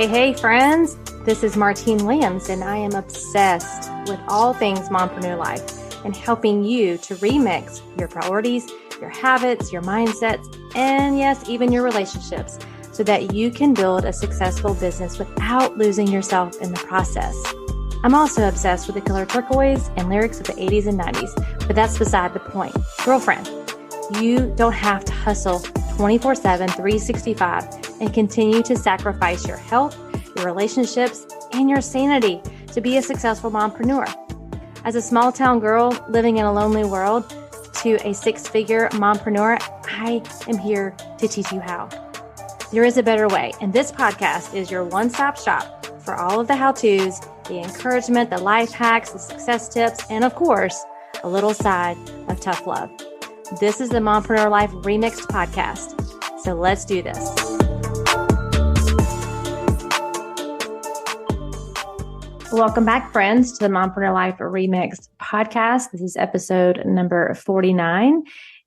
Hey, friends. This is Martine Williams, and I am obsessed with all things mompreneur life and helping you to remix your priorities, your habits, your mindsets, and yes, even your relationships so that you can build a successful business without losing yourself in the process. I'm also obsessed with the color turquoise and lyrics of the 80s and 90s, but that's beside the point. Girlfriend, you don't have to hustle 24/7, 365 and continue to sacrifice your health, your relationships, and your sanity to be a successful mompreneur. As a small town girl living in a lonely world to a six-figure mompreneur, I am here to teach you how. There is a better way, and this podcast is your one-stop shop for all of the how-tos, the encouragement, the life hacks, the success tips, and of course, a little side of tough love. This is the Mompreneur Life Remixed podcast. So let's do this. Welcome back, friends, to the Mompreneur Life Remixed podcast. This is episode number 49.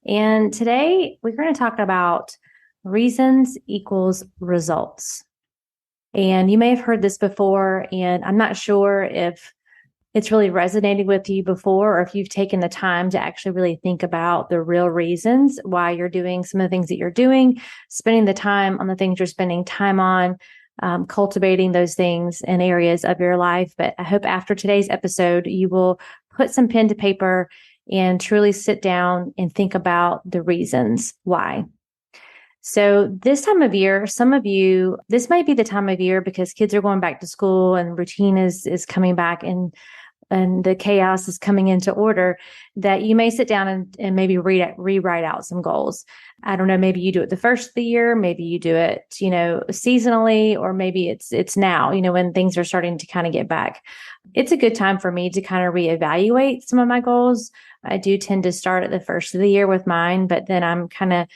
And today we're going to talk about reasons equals results. And you may have heard this before, and I'm not sure if it's really resonated with you before, or if you've taken the time to actually really think about the real reasons why you're doing some of the things that you're doing, spending the time on the things you're spending time on, cultivating those things in areas of your life. But I hope after today's episode, you will put some pen to paper and truly sit down and think about the reasons why. So this time of year, some of you, this might be the time of year because kids are going back to school and routine is coming back and the chaos is coming into order, that you may sit down and maybe rewrite out some goals. I don't know, maybe you do it the first of the year, maybe you do it, seasonally, or maybe it's now, when things are starting to kind of get back. It's a good time for me to kind of reevaluate some of my goals. I do tend to start at the first of the year with mine, but then I'm kind of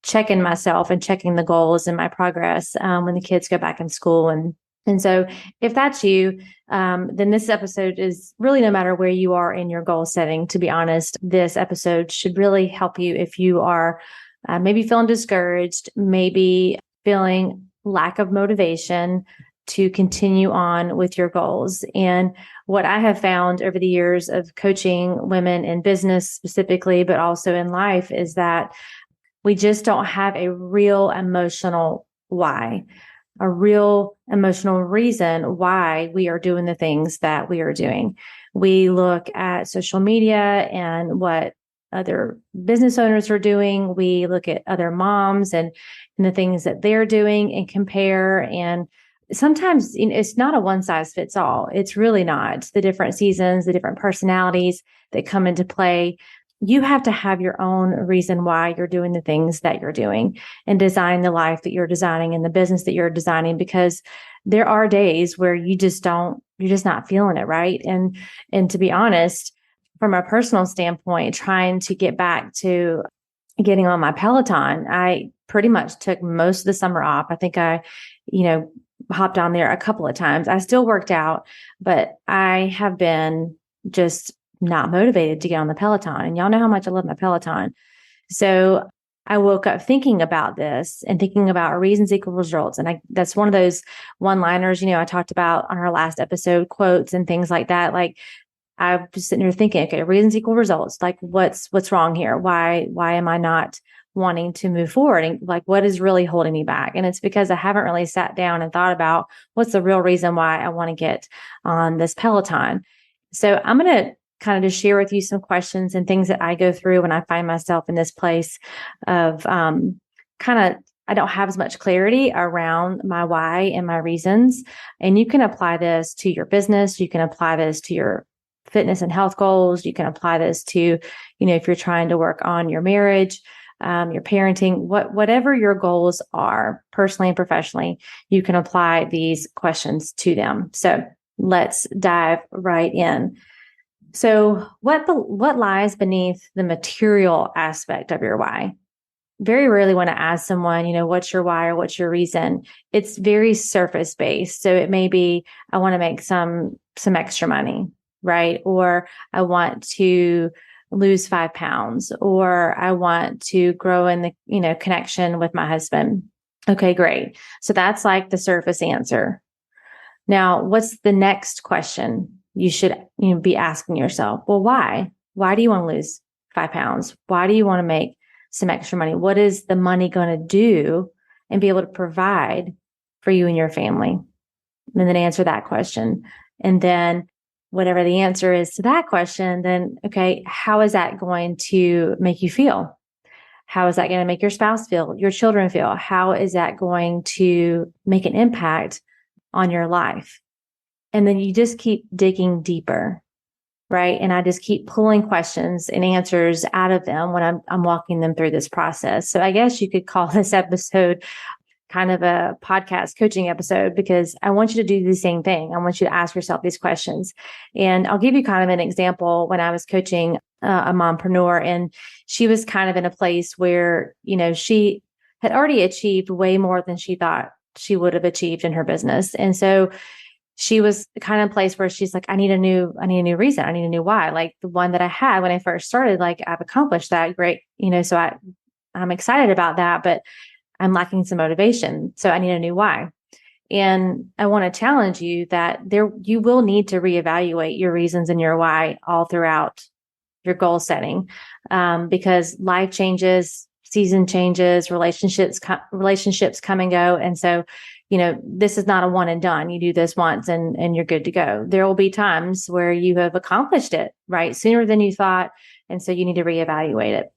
checking myself and checking the goals and my progress when the kids go back in school. And so if that's you, then this episode is really, no matter where you are in your goal setting, to be honest, this episode should really help you if you are maybe feeling discouraged, maybe feeling lack of motivation to continue on with your goals. And what I have found over the years of coaching women in business specifically, but also in life, is that we just don't have a real emotional why, a real emotional reason why we are doing the things that we are doing. We look at social media and what other business owners are doing. We look at other moms and the things that they're doing and compare. And sometimes it's not a one size fits all. It's really not. The different seasons, the different personalities that come into play. You have to have your own reason why you're doing the things that you're doing and design the life that you're designing and the business that you're designing, because there are days where you're just not feeling it, right? And to be honest, from a personal standpoint, trying to get back to getting on my Peloton, I pretty much took most of the summer off. I think I, hopped on there a couple of times. I still worked out, but I have been just not motivated to get on the Peloton. And y'all know how much I love my Peloton. So I woke up thinking about this and thinking about reasons equal results. And that's one of those one-liners, I talked about on our last episode, quotes and things like that. Like, I'm just sitting here thinking, okay, reasons equal results. Like, what's wrong here? Why am I not wanting to move forward? And like, what is really holding me back? And it's because I haven't really sat down and thought about what's the real reason why I want to get on this Peloton. So I'm going to kind of just share with you some questions and things that I go through when I find myself in this place of I don't have as much clarity around my why and my reasons. And you can apply this to your business. You can apply this to your fitness and health goals. You can apply this to, if you're trying to work on your marriage, your parenting, whatever your goals are, personally and professionally, you can apply these questions to them. So let's dive right in. So what lies beneath the material aspect of your why? Very rarely when I ask someone, what's your why or what's your reason, it's very surface based. So it may be, I want to make some extra money, right? Or I want to lose 5 pounds, or I want to grow in the, connection with my husband. Okay, great. So that's like the surface answer. Now, what's the next question you should be asking yourself? Well, why? Why do you want to lose 5 pounds? Why do you want to make some extra money? What is the money going to do and be able to provide for you and your family? And then answer that question. And then whatever the answer is to that question, then, okay, how is that going to make you feel? How is that going to make your spouse feel, your children feel? How is that going to make an impact on your life? And then you just keep digging deeper, right? And I just keep pulling questions and answers out of them when I'm walking them through this process. So I guess you could call this episode kind of a podcast coaching episode, because I want you to do the same thing. I want you to ask yourself these questions. And I'll give you kind of an example. When I was coaching a mompreneur, and she was kind of in a place where, she had already achieved way more than she thought she would have achieved in her business. And so she was kind of in a place where she's like, I need a new reason. I need a new why. Like the one that I had when I first started, like I've accomplished that. Great. So I'm excited about that, but I'm lacking some motivation. So I need a new why. And I want to challenge you that you will need to reevaluate your reasons and your why all throughout your goal setting, because life changes, season changes, relationships come and go. And so, this is not a one and done. You do this once and you're good to go. There will be times where you have accomplished it, right, sooner than you thought. And so you need to reevaluate it.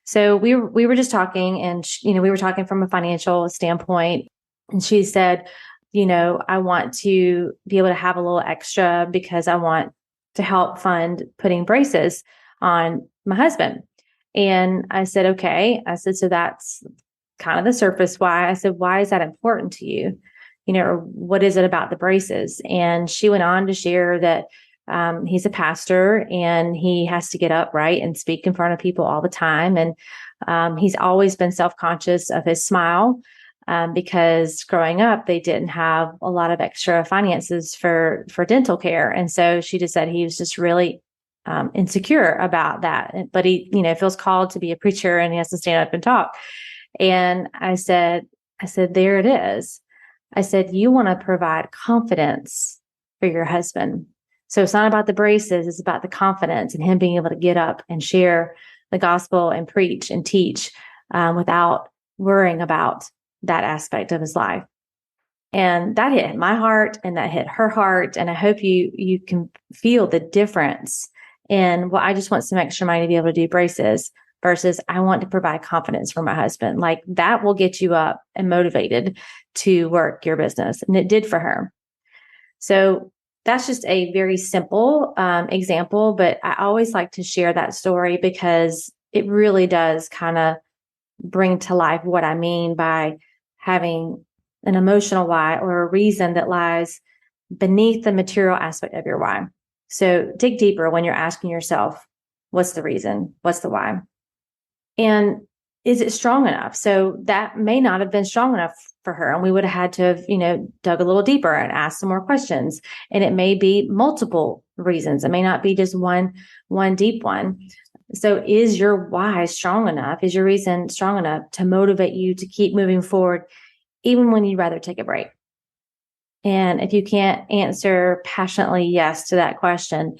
So we were just talking, and we were talking from a financial standpoint, and she said, I want to be able to have a little extra because I want to help fund putting braces on my husband. And I said, okay. I said, so that's kind of the surface why. I said, why is that important to you? Or what is it about the braces? And she went on to share that he's a pastor and he has to get up, right, and speak in front of people all the time. And he's always been self-conscious of his smile because growing up, they didn't have a lot of extra finances for dental care. And so she just said he was just really insecure about that. But he, feels called to be a preacher and he has to stand up and talk. And I said, there it is. I said, you want to provide confidence for your husband. So it's not about the braces, it's about the confidence and him being able to get up and share the gospel and preach and teach without worrying about that aspect of his life. And that hit my heart and that hit her heart. And I hope you can feel the difference in, well, I just want some extra money to be able to do braces versus I want to provide confidence for my husband. Like that will get you up and motivated to work your business. And it did for her. So that's just a very simple example, but I always like to share that story because it really does kind of bring to life what I mean by having an emotional why or a reason that lies beneath the material aspect of your why. So dig deeper when you're asking yourself, what's the reason? What's the why? And is it strong enough? So that may not have been strong enough for her. And we would have had to have, dug a little deeper and asked some more questions. And it may be multiple reasons. It may not be just one deep one. So is your why strong enough? Is your reason strong enough to motivate you to keep moving forward, even when you'd rather take a break? And if you can't answer passionately yes to that question,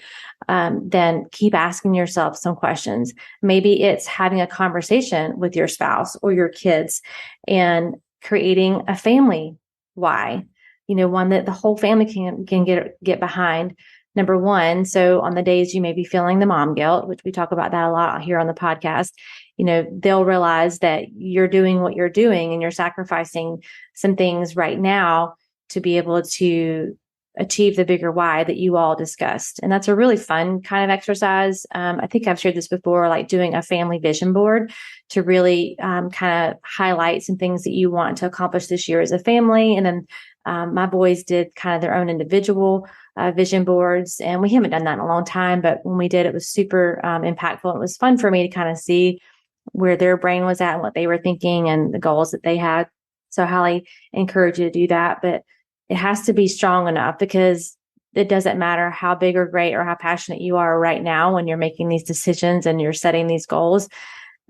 then keep asking yourself some questions. Maybe it's having a conversation with your spouse or your kids and creating a family why, one that the whole family can get behind. Number one, so on the days you may be feeling the mom guilt, which we talk about that a lot here on the podcast, they'll realize that you're doing what you're doing and you're sacrificing some things right now to be able to achieve the bigger why that you all discussed. And that's a really fun kind of exercise. I think I've shared this before, like doing a family vision board to really kind of highlight some things that you want to accomplish this year as a family. And then my boys did kind of their own individual vision boards. And we haven't done that in a long time, but when we did, it was super impactful. It was fun for me to kind of see where their brain was at and what they were thinking and the goals that they had. So I highly encourage you to do that. But it has to be strong enough because it doesn't matter how big or great or how passionate you are right now when you're making these decisions and you're setting these goals.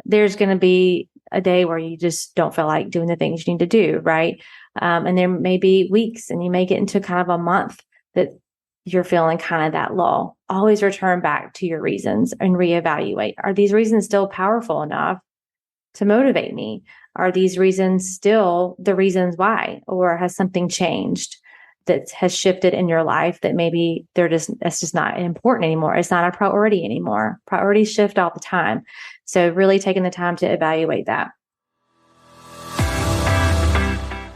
There's going to be a day where you just don't feel like doing the things you need to do, right? And there may be weeks, and you may get into kind of a month that you're feeling kind of that lull. Always return back to your reasons and reevaluate. Are these reasons still powerful enough to motivate me? Are these reasons still the reasons why? Or has something changed that has shifted in your life that maybe it's just not important anymore? It's not a priority anymore. Priorities shift all the time. So really taking the time to evaluate that.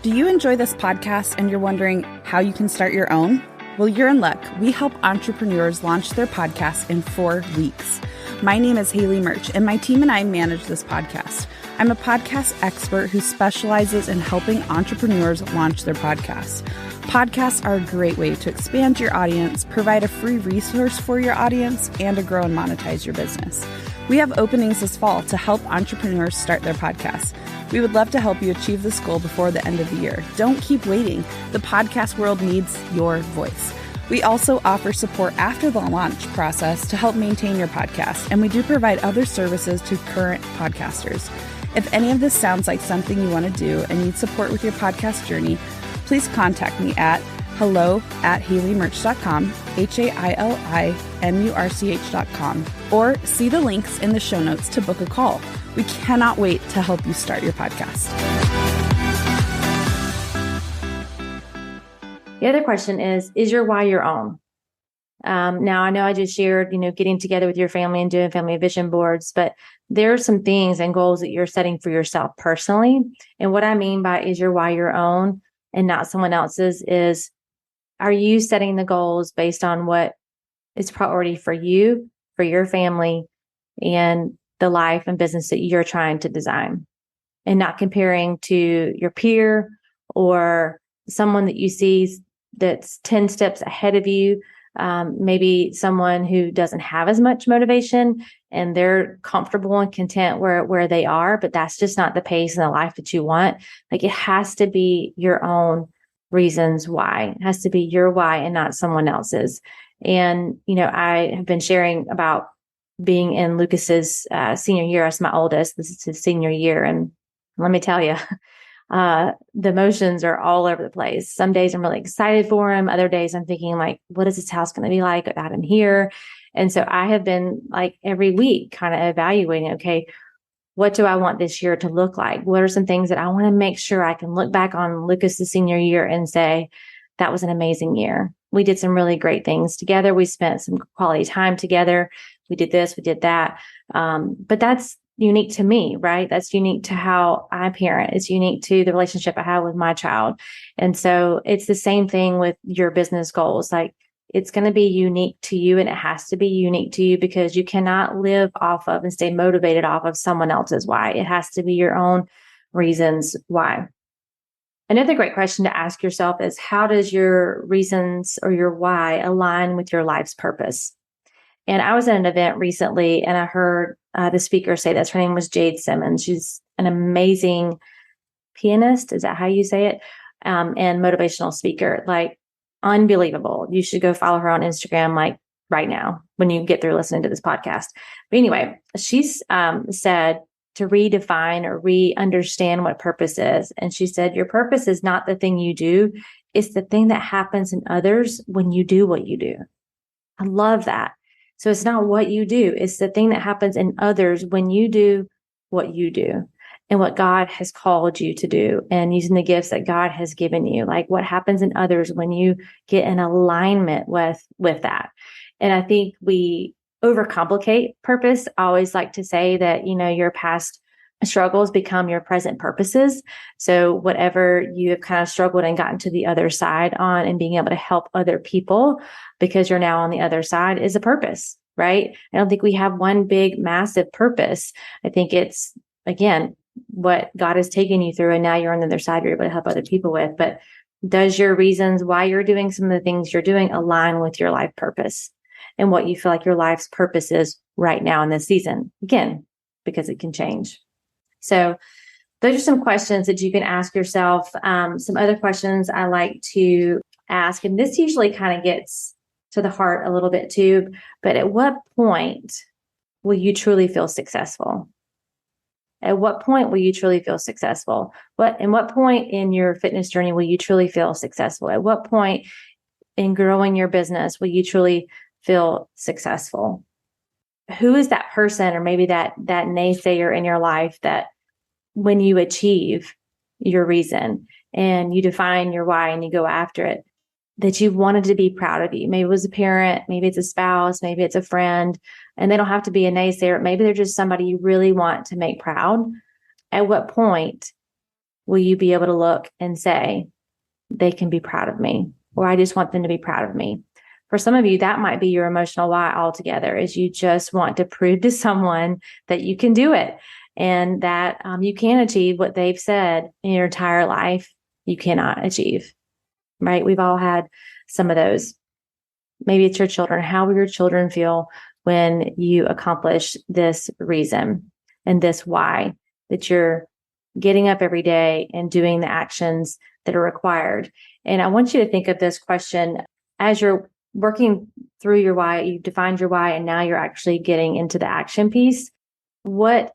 Do you enjoy this podcast and you're wondering how you can start your own? Well, you're in luck. We help entrepreneurs launch their podcast in 4 weeks. My name is Haley Murch, and my team and I manage this podcast. I'm a podcast expert who specializes in helping entrepreneurs launch their podcasts. Podcasts are a great way to expand your audience, provide a free resource for your audience, and to grow and monetize your business. We have openings this fall to help entrepreneurs start their podcasts. We would love to help you achieve this goal before the end of the year. Don't keep waiting. The podcast world needs your voice. We also offer support after the launch process to help maintain your podcast, and we do provide other services to current podcasters. If any of this sounds like something you want to do and need support with your podcast journey, please contact me at hello@haleymerch.com, HAILIMURCH.com, or see the links in the show notes to book a call. We cannot wait to help you start your podcast. The other question is your why your own? Now, I know I just shared, getting together with your family and doing family vision boards, but there are some things and goals that you're setting for yourself personally. And what I mean by is your why your own and not someone else's is, are you setting the goals based on what is priority for you, for your family, and the life and business that you're trying to design, and not comparing to your peer or someone that you see that's 10 steps ahead of you, maybe someone who doesn't have as much motivation and they're comfortable and content where they are, but that's just not the pace and the life that you want. Like, it has to be your own reasons why. It has to be your why and not someone else's. And, I have been sharing about being in Lucas's senior year as my oldest. This is his senior year. And let me tell you, the emotions are all over the place. Some days I'm really excited for him. Other days I'm thinking, like, what is this house going to be like without him here? And so I have been, like, every week kind of evaluating, okay, what do I want this year to look like? What are some things that I want to make sure I can look back on Lucas's senior year and say, that was an amazing year. We did some really great things together. We spent some quality time together. We did this, we did that. But that's unique to me, right? That's unique to how I parent. It's unique to the relationship I have with my child. And so it's the same thing with your business goals. Like, it's going to be unique to you, and it has to be unique to you because you cannot live off of and stay motivated off of someone else's why. It has to be your own reasons why. Another great question to ask yourself is, how does your reasons or your why align with your life's purpose? And I was at an event recently and I heard the speaker say this. Her name was Jade Simmons. She's an amazing pianist. Is that how you say it? And motivational speaker, like, unbelievable. You should go follow her on Instagram, like, right now when you get through listening to this podcast. But anyway, she's said to redefine or re-understand what purpose is. And she said, your purpose is not the thing you do. It's the thing that happens in others when you do what you do. I love that. So it's not what you do. It's the thing that happens in others when you do what you do and what God has called you to do, and using the gifts that God has given you, like what happens in others when you get in alignment with that. And I think we overcomplicate purpose. I always like to say that, your past struggles become your present purposes. So whatever you have kind of struggled and gotten to the other side on and being able to help other people because you're now on the other side is a purpose, right? I don't think we have one big, massive purpose. I think it's, again, what God has taken you through, and now you're on the other side, you're able to help other people with. But does your reasons why you're doing some of the things you're doing align with your life purpose and what you feel like your life's purpose is right now in this season? Again, because it can change. So those are some questions that you can ask yourself. Some other questions I like to ask, and this usually kind of gets to the heart a little bit too, but at what point will you truly feel successful? At what point will you truly feel successful? In what point in your fitness journey will you truly feel successful? At what point in growing your business will you truly feel successful? Who is that person, or maybe that naysayer in your life, that when you achieve your reason and you define your why and you go after it, that you wanted to be proud of you? Maybe it was a parent, maybe it's a spouse, maybe it's a friend, and they don't have to be a naysayer. Maybe they're just somebody you really want to make proud. At what point will you be able to look and say, they can be proud of me, or I just want them to be proud of me? For some of you, that might be your emotional why altogether, is you just want to prove to someone that you can do it, and that you can achieve what they've said in your entire life you cannot achieve, right? We've all had some of those. Maybe it's your children. How will your children feel when you accomplish this reason and this why, that you're getting up every day and doing the actions that are required? And I want you to think of this question as you're working through your why. You've defined your why, and now you're actually getting into the action piece. What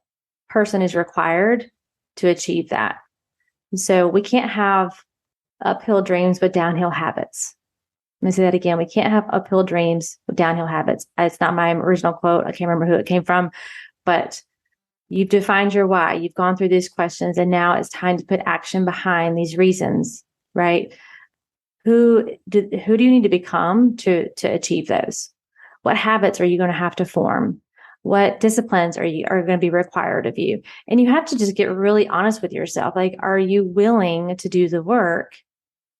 person is required to achieve that? So we can't have uphill dreams with downhill habits. Let me say that again. We can't have uphill dreams with downhill habits. It's not my original quote. I can't remember who it came from, but you've defined your why. You've gone through these questions, and now it's time to put action behind these reasons, right? Who do you need to become to achieve those? What habits are you going to have to form? What disciplines are going to be required of you? And you have to just get really honest with yourself. Like, are you willing to do the work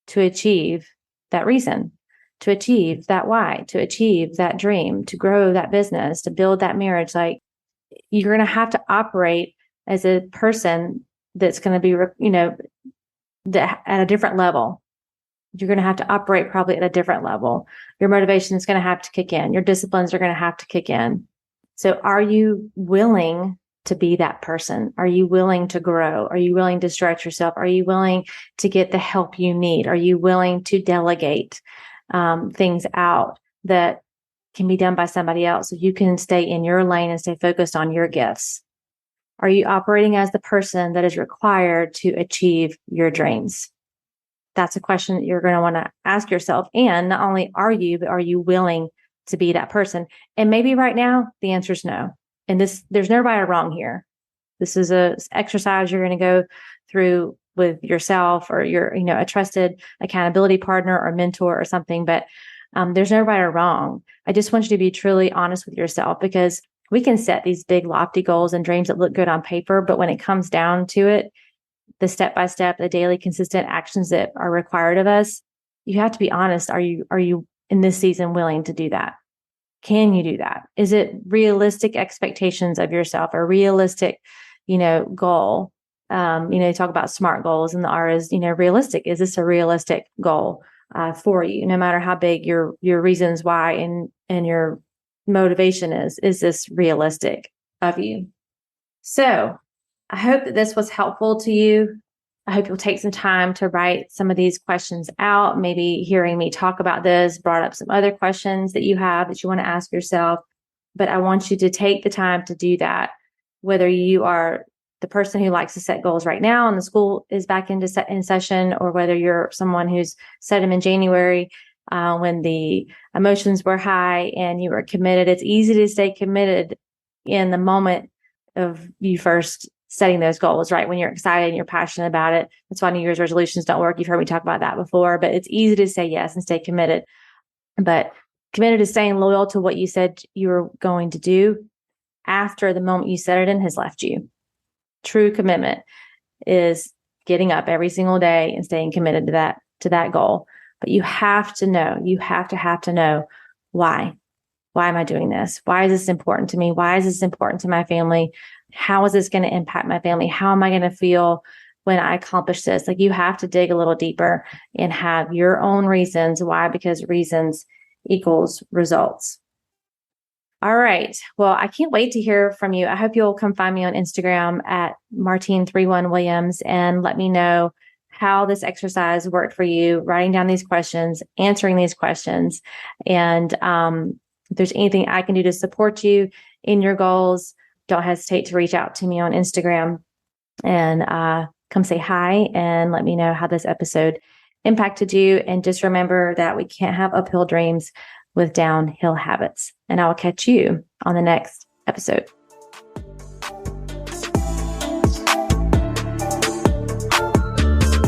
to achieve that reason, to achieve that why, to achieve that dream, to grow that business, to build that marriage? Like, you're going to have to operate as a person that's going to be, at a different level. You're going to have to operate probably at a different level. Your motivation is going to have to kick in. Your disciplines are going to have to kick in. So are you willing to be that person? Are you willing to grow? Are you willing to stretch yourself? Are you willing to get the help you need? Are you willing to delegate things out that can be done by somebody else, so you can stay in your lane and stay focused on your gifts? Are you operating as the person that is required to achieve your dreams? That's a question that you're going to want to ask yourself. And not only are you, but are you willing to be that person? And maybe right now the answer is no. And there's no right or wrong here. This is a exercise you're going to go through with yourself, or a trusted accountability partner or mentor or something. But there's no right or wrong. I just want you to be truly honest with yourself, because we can set these big lofty goals and dreams that look good on paper, but when it comes down to it, the step-by-step, the daily consistent actions that are required of us, you have to be honest. Are you in this season willing to do that? Can you do that? Is it realistic expectations of yourself, or realistic, goal? You talk about SMART goals, and the R is, realistic. Is this a realistic goal for you? No matter how big your reasons why and your motivation is this realistic of you? So I hope that this was helpful to you. I hope you'll take some time to write some of these questions out. Maybe hearing me talk about this brought up some other questions that you have that you want to ask yourself. But I want you to take the time to do that, whether you are the person who likes to set goals right now and the school is back in session, or whether you're someone who's set them in January when the emotions were high and you were committed. It's easy to stay committed in the moment of you first setting those goals, right? When you're excited and you're passionate about it. That's why New Year's resolutions don't work. You've heard me talk about that before, but it's easy to say yes and stay committed. But committed to staying loyal to what you said you were going to do after the moment you set it in has left you. True commitment is getting up every single day and staying committed to that goal. But you have to know, you have to know why. Why am I doing this? Why is this important to me? Why is this important to my family? How is this going to impact my family? How am I going to feel when I accomplish this? Like, you have to dig a little deeper and have your own reasons why, because reasons equals results. All right. Well, I can't wait to hear from you. I hope you'll come find me on Instagram at Martine31Williams and let me know how this exercise worked for you, writing down these questions, answering these questions. And if there's anything I can do to support you in your goals, don't hesitate to reach out to me on Instagram and come say hi and let me know how this episode impacted you. And just remember that we can't have uphill dreams with downhill habits. And I will catch you on the next episode.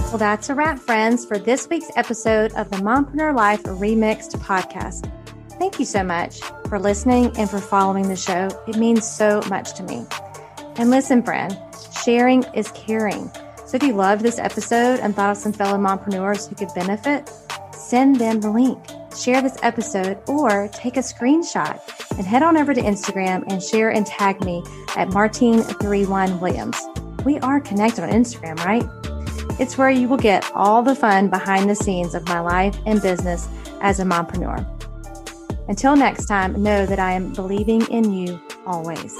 Well, that's a wrap, friends, for this week's episode of the Mompreneur Life Remixed podcast. Thank you so much for listening and for following the show. It means so much to me. And listen, friend, sharing is caring. So if you loved this episode and thought of some fellow mompreneurs who could benefit, send them the link. Share this episode or take a screenshot and head on over to Instagram and share and tag me at Martine31Williams. We are connected on Instagram, right? It's where you will get all the fun behind the scenes of my life and business as a mompreneur. Until next time, know that I am believing in you always.